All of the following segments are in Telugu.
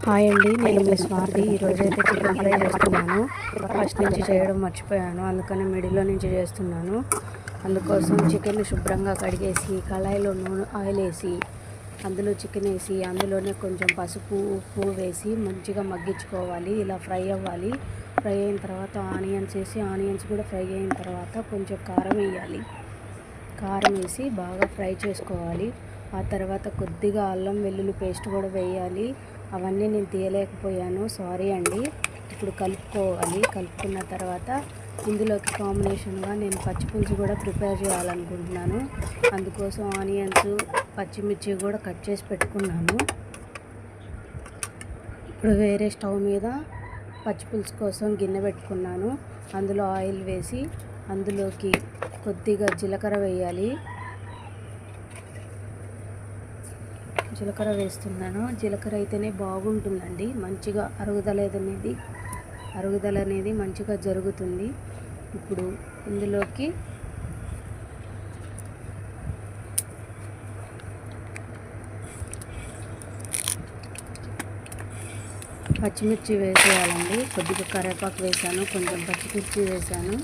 హాయ్ అండి, నేను మీ స్వాతి. ఈరోజైతే చికెన్ ఫ్రై చేస్తున్నాను. ఫస్ట్ నుంచి చేయడం మర్చిపోయాను, అందుకని మిడిల్లో నుంచి చేస్తున్నాను. అందుకోసం చికెన్ శుభ్రంగా కడిగేసి కళాయిలో ఆయిల్ వేసి అందులో చికెన్ వేసి అందులోనే కొంచెం పసుపు ఉప్పు వేసి మంచిగా మగ్గించుకోవాలి. ఇలా ఫ్రై అవ్వాలి. ఫ్రై అయిన తర్వాత ఆనియన్స్ వేసి ఆనియన్స్ కూడా ఫ్రై అయిన తర్వాత కొంచెం కారం వేయాలి. కారం వేసి బాగా ఫ్రై చేసుకోవాలి. ఆ తర్వాత కొద్దిగా అల్లం వెల్లుల్లి పేస్ట్ కూడా వేయాలి. అవన్నీ నేను తీయలేకపోయాను, సారీ అండి. ఇప్పుడు కలుపుకోవాలి. కలుపుకున్న తర్వాత ఇందులోకి కాంబినేషన్గా నేను పచ్చిపులుసు కూడా ప్రిపేర్ చేయాలనుకుంటున్నాను. అందుకోసం ఆనియన్స్ పచ్చిమిర్చి కూడా కట్ చేసి పెట్టుకున్నాను. ఇప్పుడు వేరే స్టవ్ మీద పచ్చిపులుసు కోసం గిన్నె పెట్టుకున్నాను. అందులో ఆయిల్ వేసి అందులోకి కొద్దిగా జీలకర్ర వేయాలి. జీలకర్ర వేస్తున్నాను. జీలకర్ర అయితేనే బాగుంటుందండి, మంచిగా అరుగుదల అనేది మంచిగా జరుగుతుంది. ఇప్పుడు ఇందులోకి పచ్చిమిర్చి వేసేయాలండి. కొద్దిగా కరివేపాకు వేసాను, కొంచెం పచ్చిమిర్చి వేసాను,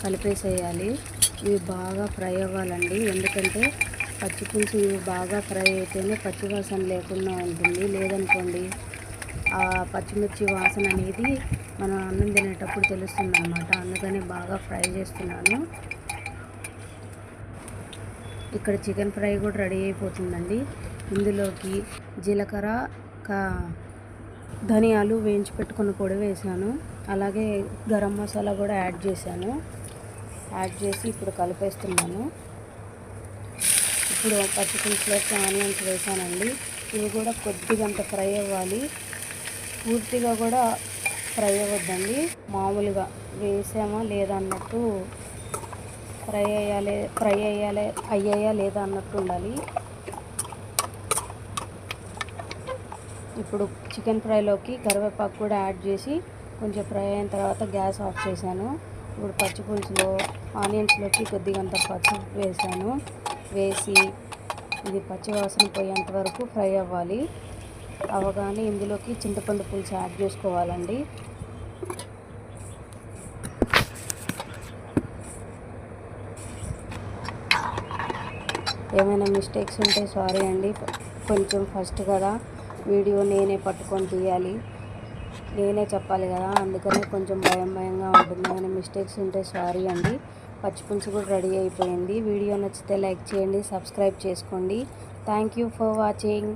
కలిపేసేయాలి. ఇవి బాగా ఫ్రై అవ్వాలండి, ఎందుకంటే పచ్చిపులుసు ఇవి బాగా ఫ్రై అయితేనే పచ్చివాసన లేకుండా ఉంటుంది. లేదనుకోండి ఆ పచ్చిమిర్చి వాసన అనేది మనం అన్నం తినేటప్పుడు తెలుస్తుంది అన్నమాట. అందుకని బాగా ఫ్రై చేస్తున్నాను. ఇక్కడ చికెన్ ఫ్రై కూడా రెడీ అయిపోతుందండి. ఇందులోకి జీలకర్ర ధనియాలు వేయించి పెట్టుకున్న పొడి వేసాను. అలాగే గరం మసాలా కూడా యాడ్ చేశాను. యాడ్ చేసి ఇప్పుడు కలిపేస్తున్నాను. ఇప్పుడు పచ్చిపులుసులోకి ఆనియన్స్ వేసానండి. ఇవి కూడా కొద్దిగంత ఫ్రై అవ్వాలి, పూర్తిగా కూడా ఫ్రై అవ్వద్దండి. మామూలుగా వేసామా లేదా అన్నట్టు అయ్యాయా లేదా అన్నట్టు ఉండాలి. ఇప్పుడు చికెన్ ఫ్రైలోకి కరివేపాకు కూడా యాడ్ చేసి కొంచెం ఫ్రై అయిన తర్వాత గ్యాస్ ఆఫ్ చేశాను. ఇప్పుడు పచ్చిపులుసులో ఆనియన్స్లోకి కొద్దిగంత పసుపు వేసాను. వేసి ఇది పచ్చివాసన పోయేంత వరకు ఫ్రై అవ్వాలి. అవగానే ఇందులోకి చింతపండు పులుసు యాడ్ చేసుకోవాలండి. ఏమైనా మిస్టేక్స్ ఉంటే సారీ అండి. కొంచెం ఫస్ట్ కదా వీడియో నేనే పట్టుకొని తీయాలి, నేనే చెప్పాలి కదా, అందుకనే కొంచెం భయంగా ఉంటుంది. ఏమైనా మిస్టేక్స్ ఉంటే సారీ అండి. పచ్చిపులుసు కూడా రెడీ అయిపోయింది. వీడియో నచ్చితే లైక్ చేయండి, సబ్స్క్రైబ్ చేసుకోండి. Thank you for watching.